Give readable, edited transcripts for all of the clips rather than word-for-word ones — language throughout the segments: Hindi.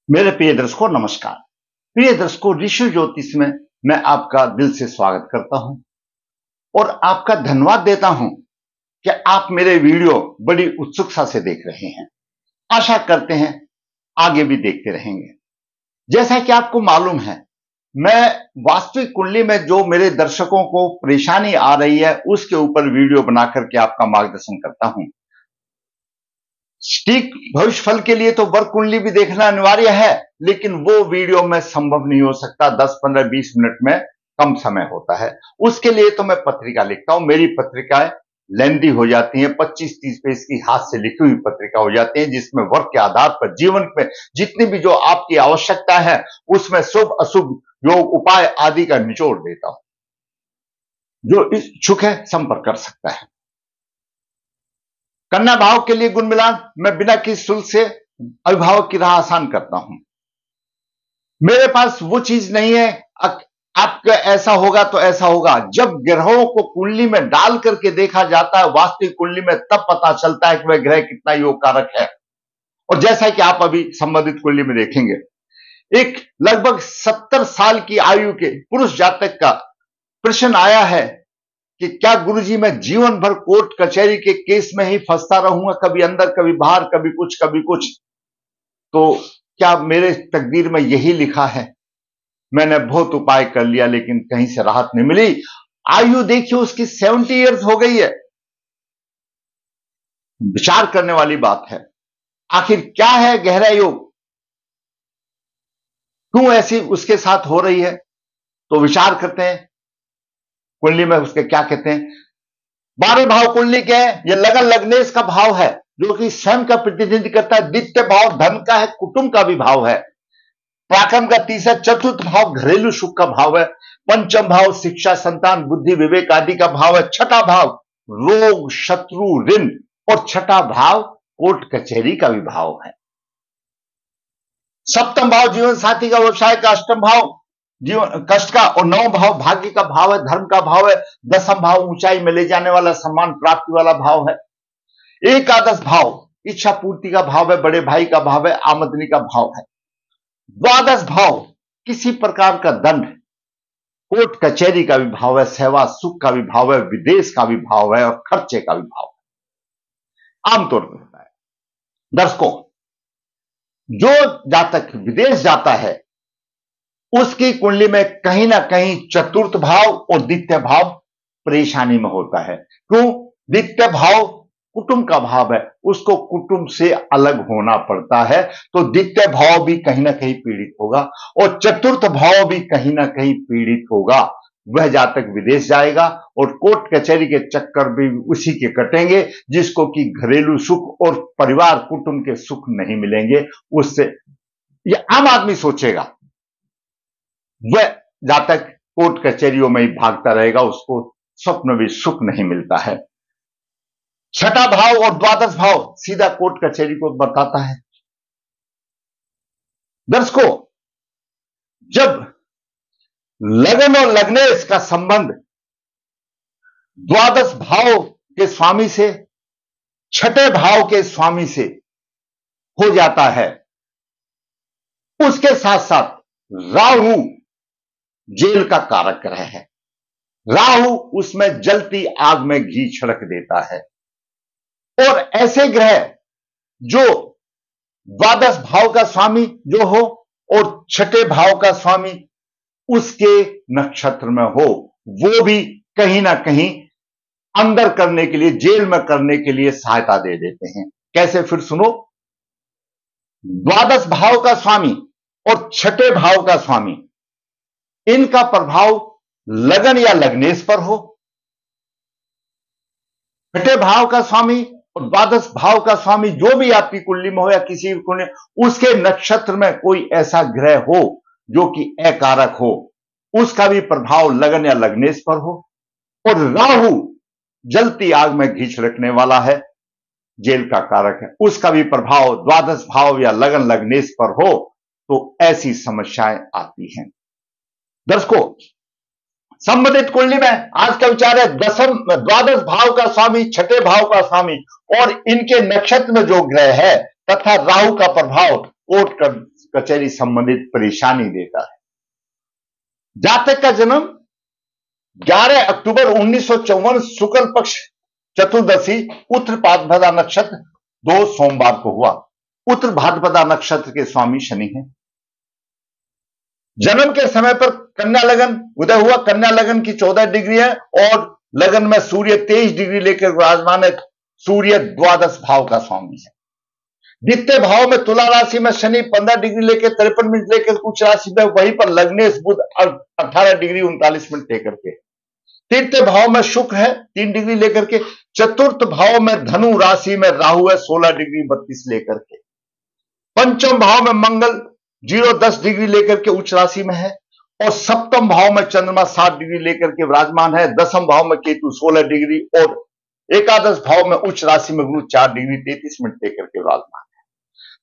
मेरे प्रिय दर्शकों नमस्कार। प्रिय दर्शकों, ऋषि ज्योतिष में मैं आपका दिल से स्वागत करता हूं और आपका धन्यवाद देता हूं कि आप मेरे वीडियो बड़ी उत्सुकता से देख रहे हैं। आशा करते हैं आगे भी देखते रहेंगे। जैसा कि आपको मालूम है, मैं वास्तविक कुंडली में जो मेरे दर्शकों को परेशानी आ रही है उसके ऊपर वीडियो बना करके आपका मार्गदर्शन करता हूं। ठीक भविष्य फल के लिए तो वर्क कुंडली भी देखना अनिवार्य है, लेकिन वो वीडियो में संभव नहीं हो सकता। 10, 15, 20 मिनट में कम समय होता है। उसके लिए तो मैं पत्रिका लिखता हूं। मेरी पत्रिकाएं लेंदी हो जाती हैं, 25-30 पेज की हाथ से लिखी हुई पत्रिका हो जाती है, जिसमें वर्क के आधार पर जीवन में जितनी भी जो आपकी आवश्यकता है उसमें शुभ अशुभ योग उपाय आदि का निचोड़ देता हूं। जो इच्छुक है संपर्क कर सकता है। कन्या भाव के लिए गुण मिलान मैं बिना किसी शुल्क से अभिभावक की राह आसान करता हूं। मेरे पास वो चीज नहीं है आपका ऐसा होगा तो ऐसा होगा। जब ग्रहों को कुंडली में डाल करके देखा जाता है वास्तविक कुंडली में, तब पता चलता है कि वह ग्रह कितना योग कारक है। और जैसा कि आप अभी संबंधित कुंडली में देखेंगे, एक लगभग 70 साल की आयु के पुरुष जातक का प्रश्न आया है कि क्या गुरुजी मैं जीवन भर कोर्ट कचहरी के केस में ही फंसता रहूंगा, कभी अंदर कभी बाहर, कभी कुछ कभी कुछ। तो क्या मेरे तकदीर में यही लिखा है? मैंने बहुत उपाय कर लिया लेकिन कहीं से राहत नहीं मिली। आयु देखिए उसकी 70 ईयर्स हो गई है। विचार करने वाली बात है। आखिर क्या है गहरा योग, क्यों ऐसी उसके साथ हो रही है? तो विचार करते हैं कुंडली में उसके क्या कहते हैं। 12 भाव कुंडली के हैं। यह लगन लग्नेश का भाव है जो कि स्वयं का प्रतिनिधित्व करता है। द्वितीय भाव धन का है, कुटुंब का भी भाव है। पराक्रम का तीसरा, चतुर्थ भाव घरेलू सुख का भाव है। पंचम भाव शिक्षा, संतान, बुद्धि, विवेक आदि का भाव है। छठा भाव रोग, शत्रु, ऋण और छठा भाव कोर्ट कचहरी का भी भाव है। सप्तम भाव जीवन साथी का, व्यवसाय का। अष्टम भाव जीवन कष्ट का और नौ भाव भाग्य का भाव है, धर्म का भाव है। दसम भाव ऊंचाई में ले जाने वाला, सम्मान प्राप्ति वाला भाव है। एकादश भाव इच्छा पूर्ति का भाव है, बड़े भाई का भाव है, आमदनी का भाव है। द्वादश भाव किसी प्रकार का दंड, कोर्ट कचहरी का भी भाव है, सेवा सुख का भी भाव है, विदेश का भी भाव है और खर्चे का भी भाव है। आमतौर पर होता है। दर्शकों, जो जातक विदेश जाता है उसकी कुंडली में कहीं ना कहीं चतुर्थ भाव और द्वितीय भाव परेशानी में होता है। क्यों? द्वितीय भाव कुटुंब का भाव है, उसको कुटुंब से अलग होना पड़ता है, तो द्वितीय भाव भी कहीं ना कहीं पीड़ित होगा और चतुर्थ भाव भी कहीं ना कहीं पीड़ित होगा। वह जातक विदेश जाएगा और कोर्ट कचहरी के चक्कर भी उसी के कटेंगे, जिसको कि घरेलू सुख और परिवार कुटुंब के सुख नहीं मिलेंगे। उससे यह आम आदमी सोचेगा, वह जातक कोर्ट कचहरियों में ही भागता रहेगा, उसको स्वप्न भी सुख नहीं मिलता है। छठा भाव और द्वादश भाव सीधा कोर्ट कचहरी को बताता है। दर्शकों, जब लगन और लग्नेश का संबंध द्वादश भाव के स्वामी से छठे भाव के स्वामी से हो जाता है, उसके साथ साथ राहु जेल का कारक ग्रह है। राहु उसमें जलती आग में घी छिड़क देता है। और ऐसे ग्रह जो द्वादश भाव का स्वामी जो हो और छठे भाव का स्वामी उसके नक्षत्र में हो, वो भी कहीं ना कहीं अंदर करने के लिए, जेल में करने के लिए सहायता दे देते हैं। कैसे? फिर सुनो। द्वादश भाव का स्वामी और छठे भाव का स्वामी, इनका प्रभाव लगन या लग्नेश पर हो, छठे भाव का स्वामी और द्वादश भाव का स्वामी जो भी आपकी कुंडली में हो या किसी भी कुंडली, उसके नक्षत्र में कोई ऐसा ग्रह हो जो कि अकारक हो, उसका भी प्रभाव लगन या लग्नेश पर हो। और राहु जलती आग में घी छिड़कने वाला है, जेल का कारक है, उसका भी प्रभाव द्वादश भाव या लगन लग्नेश पर हो, तो ऐसी समस्याएं आती हैं। दर्शकों, संबंधित कुंडली में आज का विचार है द्वादश भाव का स्वामी, छठे भाव का स्वामी और इनके नक्षत्र में जो ग्रह है तथा राहु का प्रभाव कोर्ट कचहरी संबंधित परेशानी देता है। जातक का जन्म 11 अक्टूबर 1954 शुक्ल पक्ष चतुर्दशी उत्तर भाद्रपदा नक्षत्र 2 सोमवार को हुआ। उत्तर भाद्रपदा नक्षत्र के स्वामी शनि हैं। जन्म के समय पर कन्या लगन उदय हुआ। कन्या लगन की 14 डिग्री है और लगन में सूर्य 23 डिग्री लेकर विराजमान है। सूर्य द्वादश भाव का स्वामी है। द्वितीय भाव में तुला राशि में शनि 15 डिग्री लेकर 53 मिनट लेकर उच्च राशि में, वहीं पर लग्नेश बुध 18 डिग्री 39 मिनट लेकर के। तृतीय भाव में शुक्र है 3 डिग्री लेकर के। चतुर्थ भाव में धनु राशि में राहु है 16 डिग्री 32 लेकर के। पंचम भाव में मंगल 0-10 डिग्री लेकर के उच्च राशि में है और सप्तम भाव में चंद्रमा 7 डिग्री लेकर के विराजमान है। दसम भाव में केतु 16 डिग्री और एकादश भाव में उच्च राशि में गुरु 4 डिग्री 33 मिनट लेकर के विराजमान है।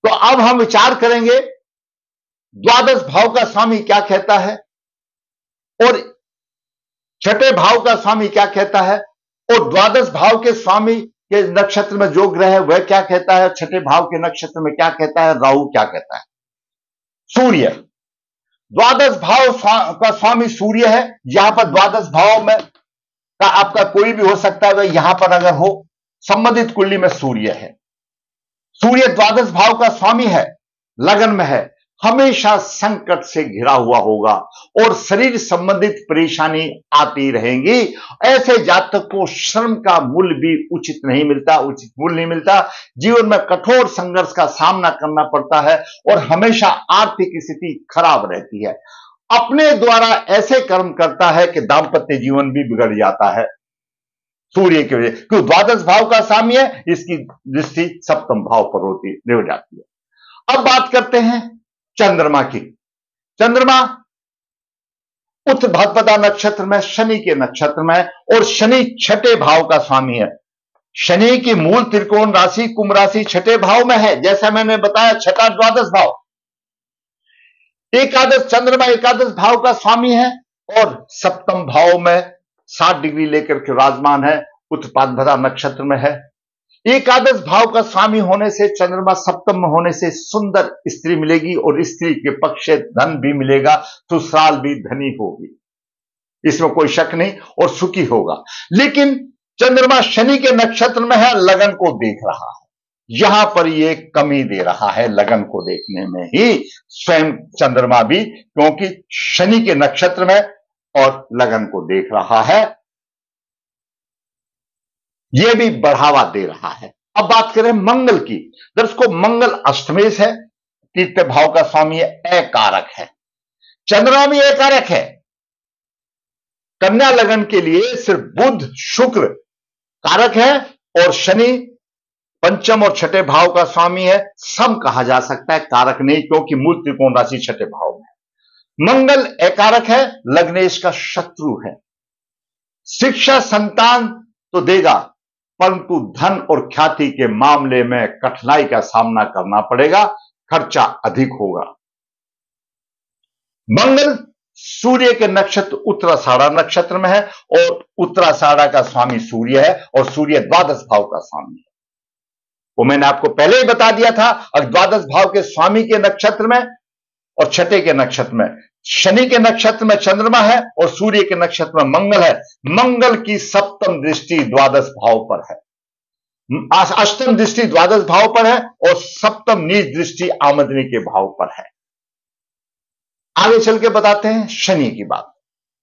तो अब हम विचार करेंगे द्वादश भाव का स्वामी क्या कहता है और छठे भाव का स्वामी क्या कहता है और द्वादश भाव के स्वामी के नक्षत्र में जो ग्रह है वह क्या कहता है, छठे भाव के नक्षत्र में क्या कहता है, राहु क्या कहता है। सूर्य द्वादश भाव का स्वामी सूर्य है। यहां पर द्वादश भाव में का आपका कोई भी हो सकता है, वह यहां पर अगर हो संबंधित कुंडली में सूर्य है। सूर्य द्वादश भाव का स्वामी है, लगन में है, हमेशा संकट से घिरा हुआ होगा और शरीर संबंधित परेशानी आती रहेंगी। ऐसे जातक को श्रम का मूल्य भी उचित मूल्य नहीं मिलता। जीवन में कठोर संघर्ष का सामना करना पड़ता है और हमेशा आर्थिक स्थिति खराब रहती है। अपने द्वारा ऐसे कर्म करता है कि दांपत्य जीवन भी बिगड़ जाता है सूर्य की वजह, क्योंकि द्वादश भाव का स्वामी है, इसकी दृष्टि सप्तम भाव पर हो जाती है। अब बात करते हैं चंद्रमा की। चंद्रमा उत्तर भाद्रपदा नक्षत्र में शनि के नक्षत्र में और शनि छठे भाव का स्वामी है। शनि की मूल त्रिकोण राशि कुंभ राशि छठे भाव में है, जैसा मैंने बताया छठा द्वादश भाव। एकादश चंद्रमा एकादश भाव का स्वामी है और सप्तम भाव में 7 डिग्री लेकर के विराजमान है, उत्तर भाद्रपदा नक्षत्र में है। एकादश भाव का स्वामी होने से, चंद्रमा सप्तम में होने से सुंदर स्त्री मिलेगी और स्त्री के पक्ष से धन भी मिलेगा, ससुराल भी धनी होगी, इसमें कोई शक नहीं, और सुखी होगा। लेकिन चंद्रमा शनि के नक्षत्र में है, लगन को देख रहा है, यहां पर यह कमी दे रहा है। लगन को देखने में ही स्वयं चंद्रमा भी, क्योंकि शनि के नक्षत्र में और लगन को देख रहा है, यह भी बढ़ावा दे रहा है। अब बात करें मंगल की। दर्शकों, मंगल अष्टमेश है, तृतीय भाव का स्वामी है, अकारक है। चंद्रमा भी अकारक है। कन्या लगन के लिए सिर्फ बुध शुक्र कारक है और शनि पंचम और छठे भाव का स्वामी है। सम कहा जा सकता है, कारक नहीं, क्योंकि मूल त्रिकोण राशि छठे भाव में। मंगल अकारक है, लग्नेश का शत्रु है। शिक्षा संतान तो देगा, परंतु धन और ख्याति के मामले में कठिनाई का सामना करना पड़ेगा, खर्चा अधिक होगा। मंगल सूर्य के नक्षत्र उत्तराषाढ़ा नक्षत्र में है और उत्तराषाढ़ा का स्वामी सूर्य है और सूर्य द्वादश भाव का स्वामी है। वो मैंने आपको पहले ही बता दिया था। अगर द्वादश भाव के स्वामी के नक्षत्र में और छठे के नक्षत्र में, शनि के नक्षत्र में चंद्रमा है और सूर्य के नक्षत्र में मंगल है। मंगल की सप्तम दृष्टि द्वादश भाव पर है, अष्टम दृष्टि द्वादश भाव पर है और सप्तम नीच दृष्टि आमदनी के भाव पर है। आगे चल के बताते हैं शनि की बात।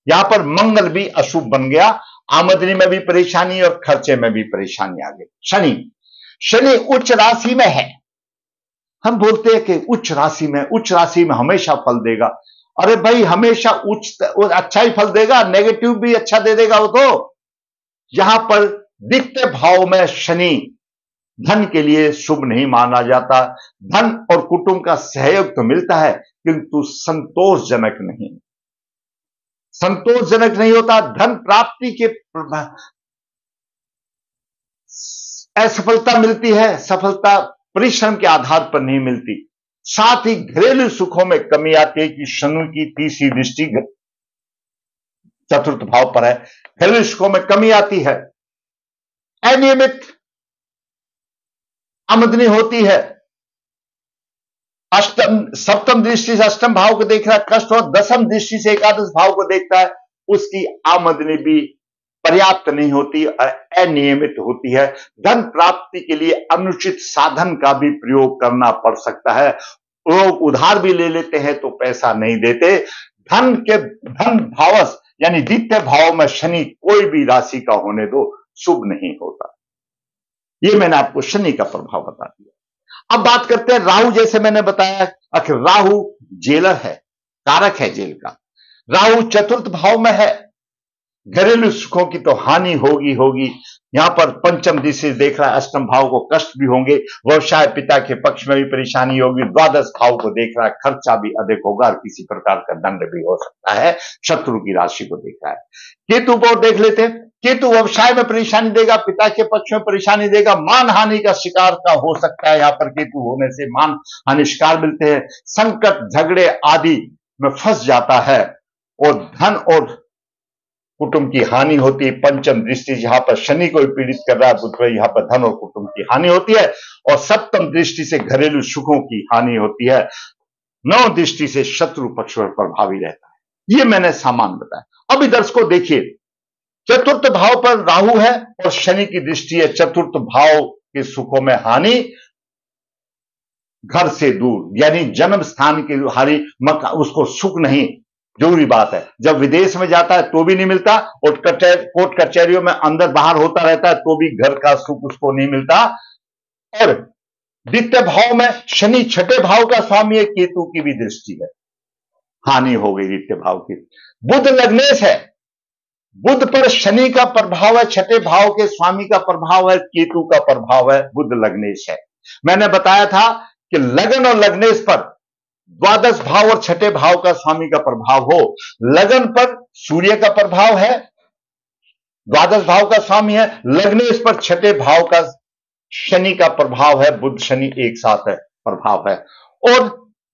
यहां पर मंगल भी अशुभ बन गया, आमदनी में भी परेशानी और खर्चे में भी परेशानी आ गई। शनि उच्च राशि में है। हम बोलते हैं कि उच्च राशि में हमेशा फल देगा। अरे भाई, हमेशा अच्छा ही फल देगा, नेगेटिव भी अच्छा दे देगा वो तो। यहां पर द्वितीय भाव में शनि धन के लिए शुभ नहीं माना जाता। धन और कुटुंब का सहयोग तो मिलता है, किंतु संतोषजनक नहीं होता। धन प्राप्ति के असफलता मिलती है, सफलता परिश्रम के आधार पर नहीं मिलती। साथ ही घरेलू सुखों में कमी आती है कि शनि की तीसरी दृष्टि चतुर्थ भाव पर है, घरेलू सुखों में कमी आती है, अनियमित आमदनी होती है, अष्टम सप्तम दृष्टि से अष्टम भाव को देख रहा है कष्ट, और दसम दृष्टि से एकादश भाव को देखता है, उसकी आमदनी भी पर्याप्त नहीं होती और अनियमित होती है। धन प्राप्ति के लिए अनुचित साधन का भी प्रयोग करना पड़ सकता है। लोग उधार भी ले लेते हैं तो पैसा नहीं देते। धन भावस यानी द्वितीय भाव में शनि कोई भी राशि का होने दो शुभ नहीं होता। ये मैंने आपको शनि का प्रभाव बता दिया। अब बात करते हैं राहु। जैसे मैंने बताया, आखिर राहु जेलर है, कारक है जेल का। राहु चतुर्थ भाव में है, घरेलू सुखों की तो हानि होगी। यहां पर पंचम दृष्टि देख रहा है, अष्टम भाव को कष्ट भी होंगे, व्यवसाय पिता के पक्ष में भी परेशानी होगी। द्वादश भाव को देख रहा है, खर्चा भी अधिक होगा और किसी प्रकार का दंड भी हो सकता है। शत्रु की राशि को देख रहा है। केतु को देख लेते हैं। केतु व्यवसाय में परेशानी देगा, पिता के पक्ष में परेशानी देगा, मान हानि का शिकार का हो सकता है। यहां पर केतु होने से मान हानि शिकार मिलते हैं, संकट झगड़े आदि में फंस जाता है और धन और कुटुंब की हानि होती है। पंचम दृष्टि जहां पर शनि को पीड़ित कर रहा है बुध, यहां पर धन और कुटुंब की हानि होती है। और सप्तम दृष्टि से घरेलू सुखों की हानि होती है। नौ दृष्टि से शत्रु पक्ष पर प्रभावी रहता है। ये मैंने सामान्य बताया। अभी दर्शकों देखिए, चतुर्थ भाव पर राहु है और शनि की दृष्टि है। चतुर्थ भाव के सुखों में हानि, घर से दूर यानी जन्म स्थान की हानि, उसको सुख नहीं। जरूरी बात है, जब विदेश में जाता है तो भी नहीं मिलता, और कोर्ट कचहरियों में अंदर बाहर होता रहता है तो भी घर का सुख उसको नहीं मिलता। और द्वितीय भाव में शनि छठे भाव का स्वामी है, केतु की भी दृष्टि है, हानि हो गई द्वितीय भाव की। बुध लग्नेश है, बुध पर शनि का प्रभाव है, छठे भाव के स्वामी का प्रभाव है, केतु का प्रभाव है, बुध लग्नेश है। मैंने बताया था कि लगन और लग्नेश पर द्वादश भाव और छठे भाव का स्वामी का प्रभाव हो। लगन पर सूर्य का प्रभाव है, द्वादश भाव का स्वामी है। लग्नेश पर छठे भाव का शनि का प्रभाव है, बुध शनि एक साथ है प्रभाव है। और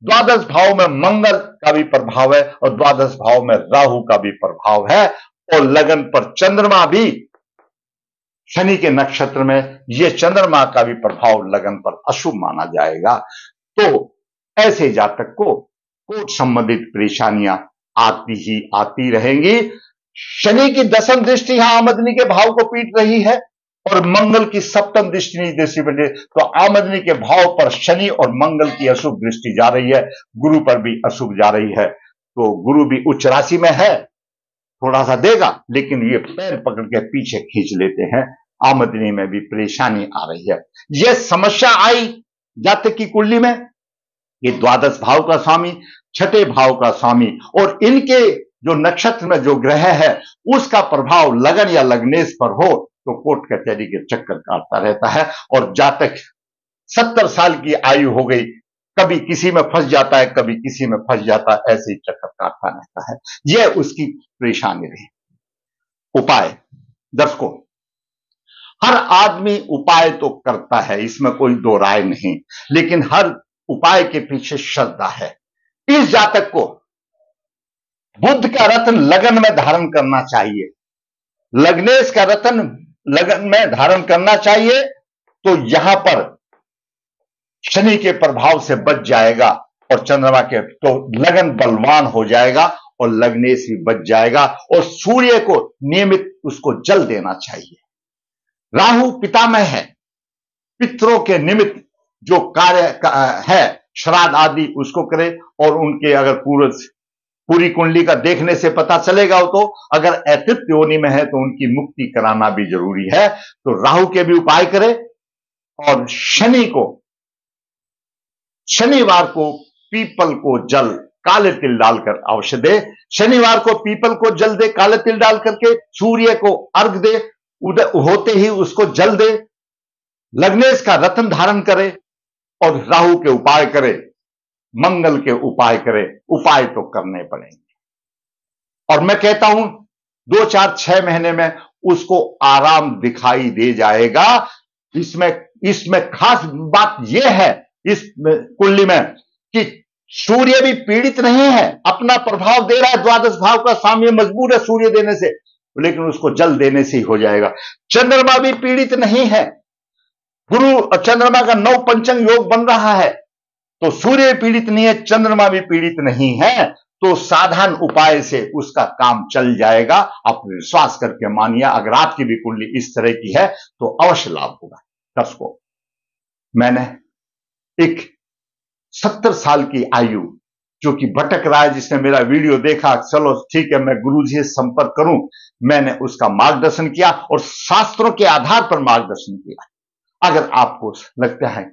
द्वादश भाव में मंगल का भी प्रभाव है और द्वादश भाव में राहु का भी प्रभाव है। और लगन पर चंद्रमा भी शनि के नक्षत्र में, यह चंद्रमा का भी प्रभाव लगन पर अशुभ माना जाएगा। तो ऐसे जातक को कोर्ट संबंधित परेशानियां आती रहेंगी। शनि की दसम दृष्टि यहां आमदनी के भाव को पीट रही है और मंगल की सप्तम दृष्टि बने, तो आमदनी के भाव पर शनि और मंगल की अशुभ दृष्टि जा रही है। गुरु पर भी अशुभ जा रही है, तो गुरु भी उच्च राशि में है, थोड़ा सा देगा, लेकिन ये पैर पकड़ के पीछे खींच लेते हैं। आमदनी में भी परेशानी आ रही है। यह समस्या आई जातक की कुंडली में, ये द्वादश भाव का स्वामी, छठे भाव का स्वामी और इनके जो नक्षत्र में जो ग्रह है उसका प्रभाव लगन या लग्नेश पर हो तो कोर्ट कचहरी के चक्कर काटता रहता है। और जातक 70 साल की आयु हो गई, कभी किसी में फंस जाता है, कभी किसी में फंस जाता है, ऐसे ही चक्कर काटता रहता है। यह उसकी परेशानी रही। उपाय दर्शकों, हर आदमी उपाय तो करता है, इसमें कोई दो राय नहीं, लेकिन हर उपाय के पीछे श्रद्धा है। इस जातक को बुध का रत्न लगन में धारण करना चाहिए, लग्नेश का रत्न लगन में धारण करना चाहिए, तो यहां पर शनि के प्रभाव से बच जाएगा और चंद्रमा के, तो लगन बलवान हो जाएगा और लग्नेश भी बच जाएगा। और सूर्य को नियमित उसको जल देना चाहिए। राहु पितामह है, पितरों के निमित्त जो कार्य है श्राद्ध आदि उसको करे। और उनके अगर पूरी कुंडली का देखने से पता चलेगा, तो अगर अतृप्त योनि में है तो उनकी मुक्ति कराना भी जरूरी है। तो राहु के भी उपाय करे और शनिवार को पीपल को जल काले तिल डालकर अवश्य दे। शनिवार को पीपल को जल दे काले तिल डाल करके, सूर्य को अर्घ दे, उदय होते ही उसको जल दे, लग्नेश का रत्न धारण करे और राहु के उपाय करे, मंगल के उपाय करे। उपाय तो करने पड़ेंगे और मैं कहता हूं 2, 4, 6 महीने में उसको आराम दिखाई दे जाएगा। इसमें खास बात यह है इस कुंडली में कि सूर्य भी पीड़ित नहीं है, अपना प्रभाव दे रहा है, द्वादश भाव का स्वामी मजबूर है सूर्य देने से, लेकिन उसको जल देने से ही हो जाएगा। चंद्रमा भी पीड़ित नहीं है, गुरु और चंद्रमा का 9 पंचम योग बन रहा है, तो सूर्य पीड़ित नहीं है, चंद्रमा भी पीड़ित नहीं है, तो साधारण उपाय से उसका काम चल जाएगा। आप विश्वास करके मानिए, अगर आपकी भी कुंडली इस तरह की है तो अवश्य लाभ होगा। दर्शकों, मैंने एक 70 साल की आयु जो कि भटक रहा है, जिसने मेरा वीडियो देखा, चलो ठीक है मैं गुरुजी से संपर्क करूं, मैंने उसका मार्गदर्शन किया और शास्त्रों के आधार पर मार्गदर्शन किया। अगर आपको लगता है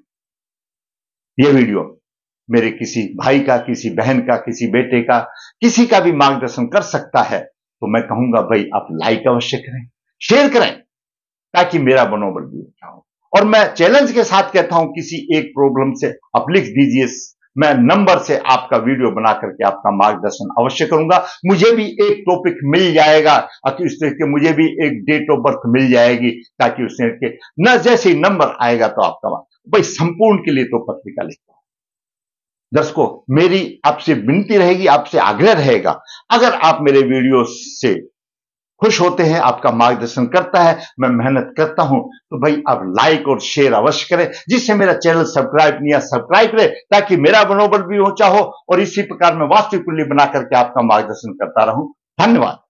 यह वीडियो मेरे किसी भाई का, किसी बहन का, किसी बेटे का, किसी का भी मार्गदर्शन कर सकता है, तो मैं कहूंगा भाई आप लाइक अवश्य करें, शेयर करें, ताकि मेरा मनोबल भी ऊंचा हो। और मैं चैलेंज के साथ कहता हूं, किसी एक प्रॉब्लम से आप लिख दीजिए, मैं नंबर से आपका वीडियो बना करके आपका मार्गदर्शन अवश्य करूंगा। मुझे भी एक टॉपिक मिल जाएगा, इस तरह के मुझे भी एक डेट ऑफ बर्थ मिल जाएगी, ताकि उसने के न जैसे ही नंबर आएगा तो आपका भाई संपूर्ण के लिए तो पत्रिका लिखता हूं। दर्शकों, मेरी आपसे विनती रहेगी, आपसे आग्रह रहेगा, अगर आप मेरे वीडियो से खुश होते हैं, आपका मार्गदर्शन करता है, मैं मेहनत करता हूं, तो भाई आप लाइक और शेयर अवश्य करें। जिससे मेरा चैनल सब्सक्राइब नहीं है, सब्सक्राइब करें, ताकि मेरा मनोबल भी ऊंचा हो और इसी प्रकार मैं वास्तविक कुंडली बना करके आपका मार्गदर्शन करता रहूं। धन्यवाद।